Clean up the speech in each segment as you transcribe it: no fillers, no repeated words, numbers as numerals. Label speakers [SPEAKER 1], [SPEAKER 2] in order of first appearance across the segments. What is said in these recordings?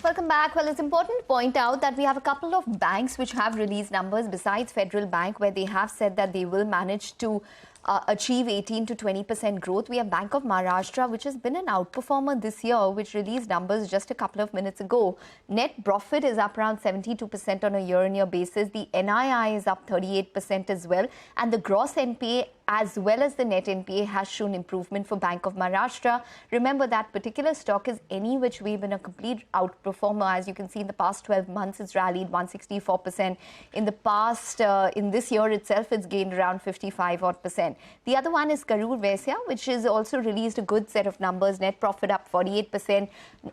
[SPEAKER 1] Welcome back. Well, it's important to point out that we have a couple of banks which have released numbers besides Federal Bank, where they have said that they will manage to achieve 18 to 20% growth. We have Bank of Maharashtra, which has been an outperformer this year, which released numbers just a couple of minutes ago. Net profit is up around 72% on a year-on-year basis. The NII is up 38% as well. And the gross NPA as well as the net NPA has shown improvement for Bank of Maharashtra. Remember, that particular stock is any which way been a complete outperformer. As you can see, in the past 12 months, it's rallied 164%. In the past, in this year itself, it's gained around 55 odd percent. The other one is Karur Vysya, which has also released a good set of numbers. Net profit up 48%.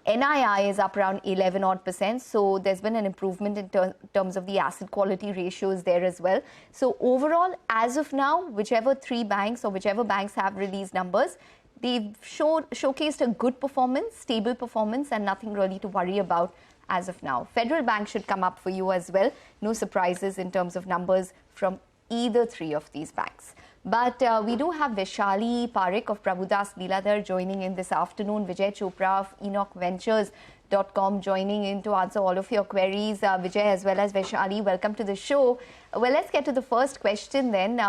[SPEAKER 1] NII is up around 11 odd percent. So there's been an improvement in terms of the asset quality ratios there as well. So overall, as of now, whichever three banks or whichever banks have released numbers, they've showcased a good performance, stable performance, and nothing really to worry about as of now. Federal Bank should come up for you as well. No surprises in terms of numbers from either three of these banks. But we do have Vaishali Parekh of Prabhudas Leeladhar joining in this afternoon. Vijay Chopra of EnochVentures.com joining in to answer all of your queries. Vijay as well as Vaishali, welcome to the show. Well, let's get to the first question then.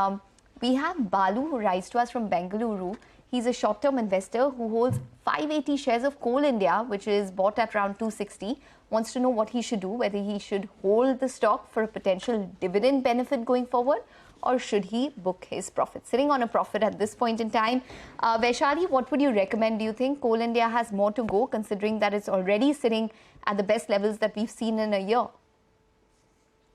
[SPEAKER 1] We have Balu, who writes to us from Bengaluru. He's a short-term investor who holds 580 shares of Coal India, which is bought at around 260. Wants to know what he should do, whether he should hold the stock for a potential dividend benefit going forward, or should he book his profit? Sitting on a profit at this point in time. Vaishali, what would you recommend? Do you think Coal India has more to go, considering that it's already sitting at the best levels that we've seen in a year?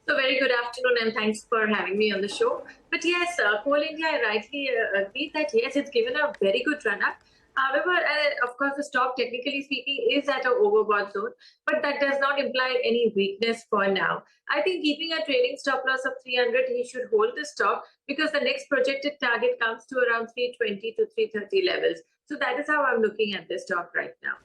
[SPEAKER 2] So very good afternoon and thanks for having me on the show. But yes, Coal India, I rightly agree that yes, it's given a very good run-up. However, of course, the stock, technically speaking, is at an overbought zone, but that does not imply any weakness for now. I think keeping a trading stop loss of 300, he should hold the stock because the next projected target comes to around 320 to 330 levels. So that is how I'm looking at this stock right now.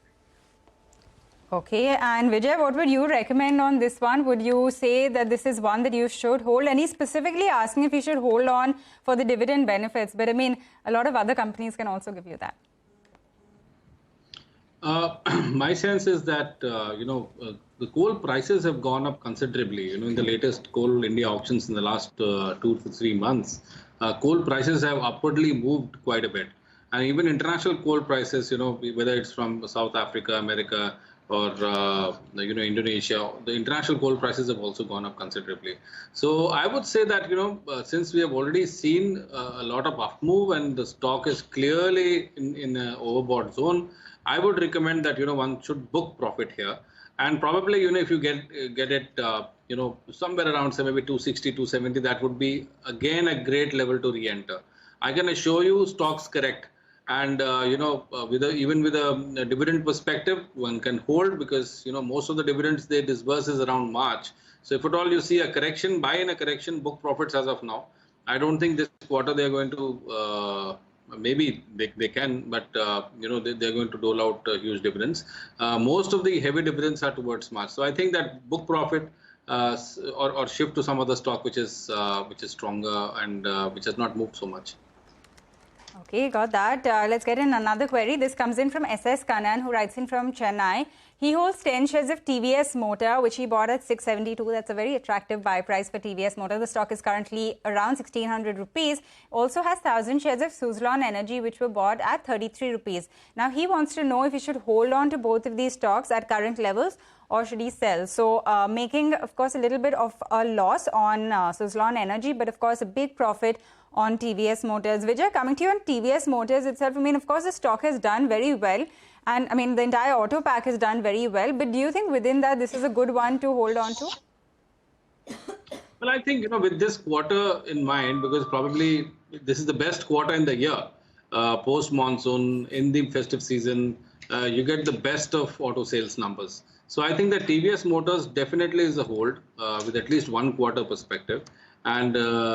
[SPEAKER 3] Okay, and Vijay, what would you recommend on this one? Would you say that this is one that you should hold? And he's specifically asking if you should hold on for the dividend benefits. But I mean, a lot of other companies can also give you that.
[SPEAKER 4] My sense is that, the coal prices have gone up considerably. In the latest Coal India auctions in the last 2 to 3 months, coal prices have upwardly moved quite a bit. And even international coal prices, whether it's from South Africa, America, or Indonesia, the international coal prices have also gone up considerably. So I would say that since we have already seen a lot of up move and the stock is clearly in an overbought zone, I would recommend that one should book profit here, and probably if you get it somewhere around say maybe 260, 270, that would be again a great level to re-enter. I can assure you stocks correct. And even with a dividend perspective, one can hold because most of the dividends they disburse is around March. So if at all you see a correction, buy in a correction, book profits as of now. I don't think this quarter they are going to. Maybe they can, but they're going to dole out huge dividends. Most of the heavy dividends are towards March. So I think that book profit or shift to some other stock which is stronger and which has not moved so much.
[SPEAKER 3] Okay, got that. Let's get in another query. This comes in from SS Kanan, who writes in from Chennai. He holds 10 shares of TVS Motor, which he bought at 672. That's a very attractive buy price for TVS Motor. The stock is currently around 1600 rupees. Also has 1000 shares of Suzlon Energy, which were bought at 33 rupees. Now, he wants to know if he should hold on to both of these stocks at current levels or should he sell? So, making, of course, a little bit of a loss on Suzlon Energy, but, of course, a big profit on TVS Motors. Vijay, coming to you on TVS Motors itself, I mean, of course, the stock has done very well. And, I mean, the entire auto pack has done very well. But do you think within that, this is a good one to hold on to?
[SPEAKER 4] Well, I think, with this quarter in mind, because probably this is the best quarter in the year, post-monsoon, in the festive season, you get the best of auto sales numbers. So I think that TVS Motors definitely is a hold with at least 1 quarter perspective. And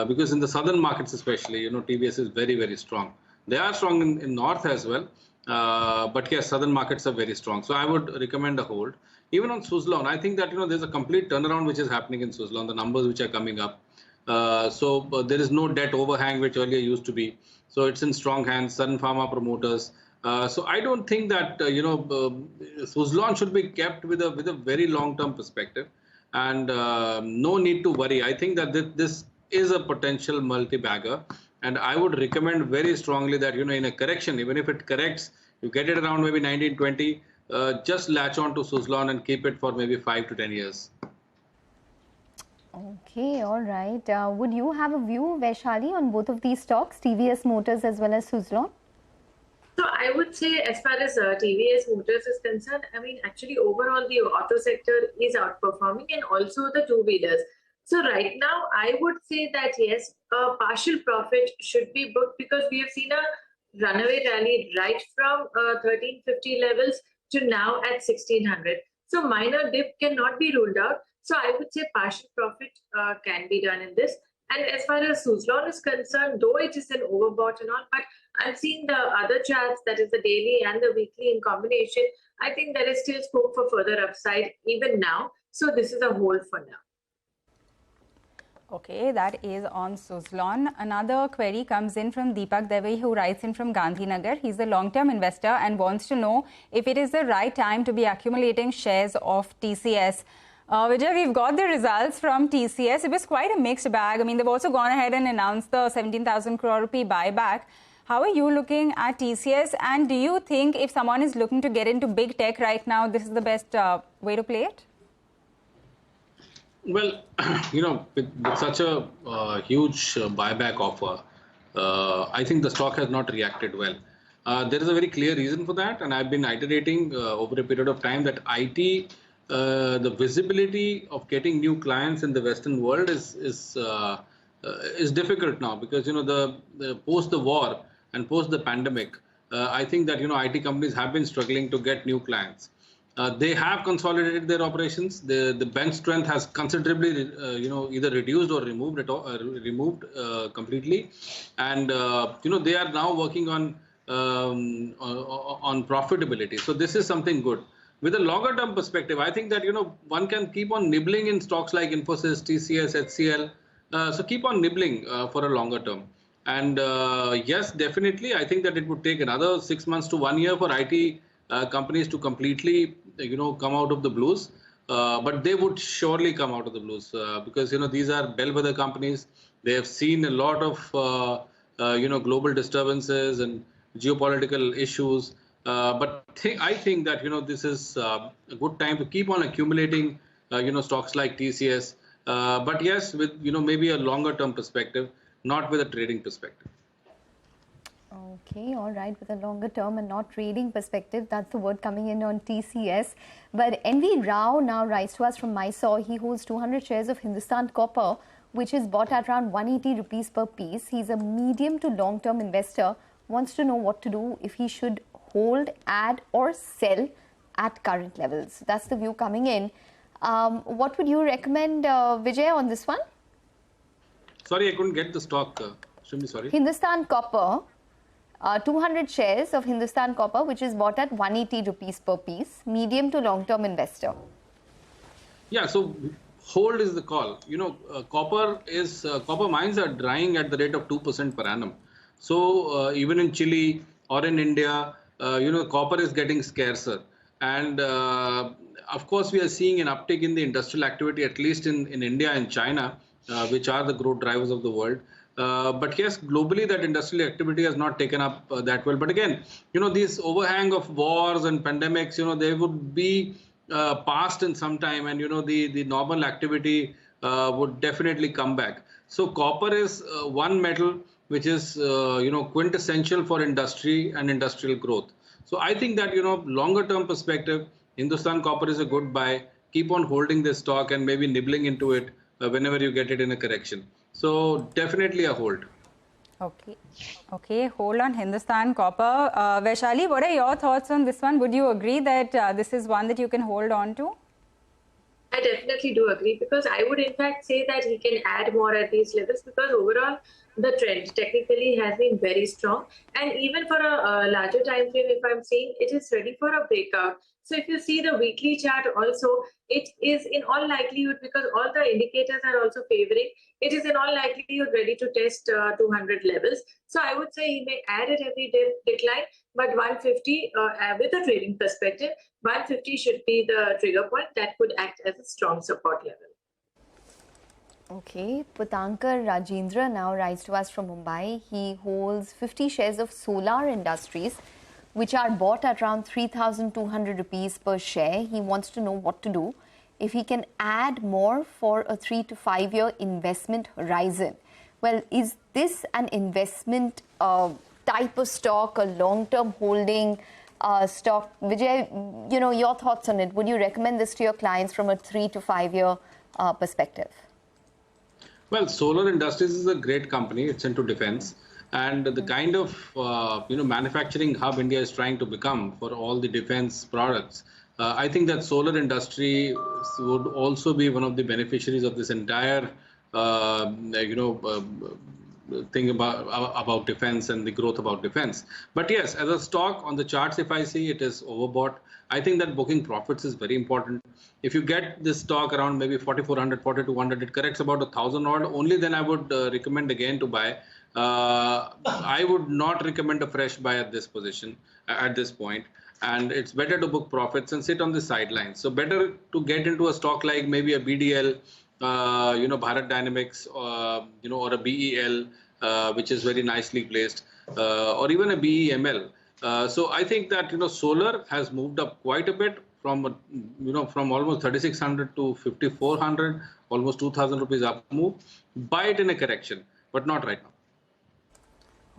[SPEAKER 4] because in the southern markets especially, TVS is very, very strong. They are strong in north as well. But yes, southern markets are very strong. So I would recommend a hold. Even on Suzlon, I think that, there's a complete turnaround which is happening in Suzlon, the numbers which are coming up. So there is no debt overhang which earlier used to be. So it's in strong hands. Sun Pharma promoters, So I don't think that Suzlon should be kept with a very long-term perspective, and no need to worry. I think that this is a potential multi-bagger, and I would recommend very strongly that in a correction, even if it corrects, you get it around maybe 1920, just latch on to Suzlon and keep it for maybe 5 to 10 years.
[SPEAKER 1] Okay, all right. Would you have a view, Vaishali, on both of these stocks, TVS Motors as well as Suzlon?
[SPEAKER 2] So I would say, as far as TVS Motors is concerned, I mean, actually overall the auto sector is outperforming, and also the two-wheelers. So right now, I would say that yes, a partial profit should be booked, because we have seen a runaway rally right from 1350 levels to now at 1600. So minor dip cannot be ruled out. So I would say partial profit can be done in this. And as far as Suzlon is concerned, though it is an overbought and all, but I've seen the other charts, that is the daily and the weekly in combination. I think there is still scope for further upside even now. So this is a hold for now.
[SPEAKER 3] Okay, that is on Suzlon. Another query comes in from Deepak Devi, who writes in from Gandhinagar. He's a long-term investor and wants to know if it is the right time to be accumulating shares of TCS. Vijay, we've got the results from TCS. It was quite a mixed bag. I mean, they've also gone ahead and announced the 17,000 crore rupee buyback. How are you looking at TCS? And do you think if someone is looking to get into big tech right now, this is the best way to play it?
[SPEAKER 4] Well, with such a huge buyback offer, I think the stock has not reacted well. There is a very clear reason for that, and I've been iterating over a period of time that IT, the visibility of getting new clients in the Western world is difficult now, because the post the war and post the pandemic, I think that IT companies have been struggling to get new clients. They have consolidated their operations. The bench strength has considerably, either reduced or removed completely, and they are now working on profitability. So this is something good. With a longer term perspective, I think that one can keep on nibbling in stocks like Infosys, TCS, HCL. So keep on nibbling for a longer term. And yes, definitely, I think that it would take another 6 months to 1 year for IT companies to completely, come out of the blues. But they would surely come out of the blues because, these are bellwether companies. They have seen a lot of, global disturbances and geopolitical issues. But I think that, this is a good time to keep on accumulating, stocks like TCS. But yes, with, maybe a longer term perspective, not with a trading perspective.
[SPEAKER 1] Okay, all right, with a longer term and not trading perspective, that's the word coming in on TCS. But NV Rao now writes to us from Mysore. He holds 200 shares of Hindustan Copper, which is bought at around 180 rupees per piece. He's a medium to long-term investor, wants to know what to do, if he should hold, add or sell at current levels. That's the view coming in. What would you recommend, Vijay, on this one?
[SPEAKER 4] Sorry, I couldn't get the stock. Shumi, sorry.
[SPEAKER 1] Hindustan Copper. 200 shares of Hindustan Copper, which is bought at 180 rupees per piece, medium to long-term investor.
[SPEAKER 4] Yeah, so hold is the call. Copper mines are drying at the rate of 2% per annum. So even in Chile or in India, copper is getting scarcer. And of course, we are seeing an uptick in the industrial activity, at least in India and China, which are the growth drivers of the world. But yes, globally, that industrial activity has not taken up that well. But again, these overhang of wars and pandemics, they would be past in some time, and the normal activity would definitely come back. So copper is one metal which is quintessential for industry and industrial growth. So I think that longer term perspective, Hindustan Copper is a good buy. Keep on holding this stock and maybe nibbling into it whenever you get it in a correction. So definitely a hold.
[SPEAKER 3] Okay, hold on Hindustan Copper. Vaishali, what are your thoughts on this one? Would you agree that this is one that you can hold on to?
[SPEAKER 2] I definitely do agree, because I would in fact say that he can add more at these levels, because overall the trend technically has been very strong, and even for a larger time frame, if I'm saying, it is ready for a breakout. So if you see the weekly chart also, it is in all likelihood, because all the indicators are also favoring, it is in all likelihood ready to test 200 levels. So I would say he may add at every decline, But 150, with a trading perspective, 150 should be the trigger point that could act as a strong support level.
[SPEAKER 1] Okay, Putankar Rajendra now writes to us from Mumbai. He holds 50 shares of Solar Industries, which are bought at around 3,200 rupees per share. He wants to know what to do, if he can add more for a 3 to 5 year investment horizon. Well, is this an investment type of stock, a long-term holding stock? Vijay, you know, your thoughts on it. Would you recommend this to your clients from a 3 to 5 year perspective?
[SPEAKER 4] Well, Solar Industries is a great company. It's into defense. And the kind of manufacturing hub India is trying to become for all the defense products, I think that solar industry would also be one of the beneficiaries of this entire thing about defense and the growth about defense. But yes, as a stock on the charts, if I see it is overbought, I think that booking profits is very important. If you get this stock around maybe 4,400, 4,200, it corrects about 1,000 odd, only then I would recommend again to buy. I would not recommend a fresh buy at this position, at this point. And it's better to book profits and sit on the sidelines. So better to get into a stock like maybe a BDL, Bharat Dynamics, or a BEL, which is very nicely placed, or even a BEML. So I think that, solar has moved up quite a bit from almost 3,600 to 5,400, almost 2,000 rupees up move. Buy it in a correction, but not right now.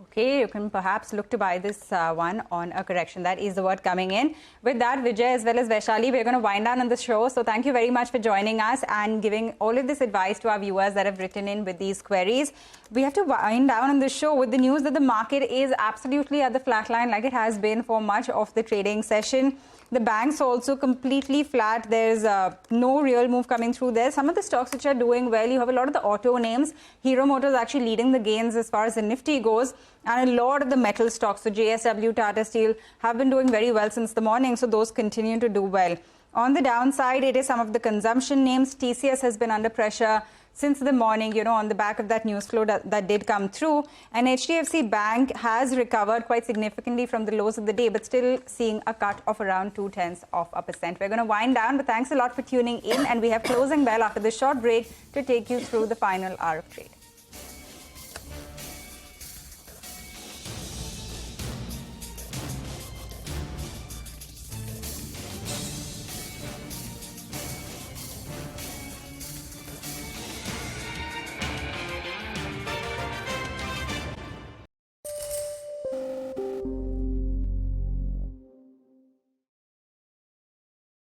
[SPEAKER 3] Okay, you can perhaps look to buy this one on a correction. That is the word coming in. With that, Vijay as well as Vaishali, we're going to wind down on the show. So thank you very much for joining us and giving all of this advice to our viewers that have written in with these queries. We have to wind down on the show with the news that the market is absolutely at the flat line like it has been for much of the trading session. The banks also completely flat. There's no real move coming through there. Some of the stocks which are doing well, you have a lot of the auto names. Hero Motors actually leading the gains as far as the Nifty goes. And a lot of the metal stocks, so JSW, Tata Steel, have been doing very well since the morning. So those continue to do well. On the downside, it is some of the consumption names. TCS has been under pressure since the morning, on the back of that news flow that did come through. And HDFC Bank has recovered quite significantly from the lows of the day, but still seeing a cut of around 0.2%. We're going to wind down, but thanks a lot for tuning in. And we have closing bell after this short break to take you through the final hour of trade.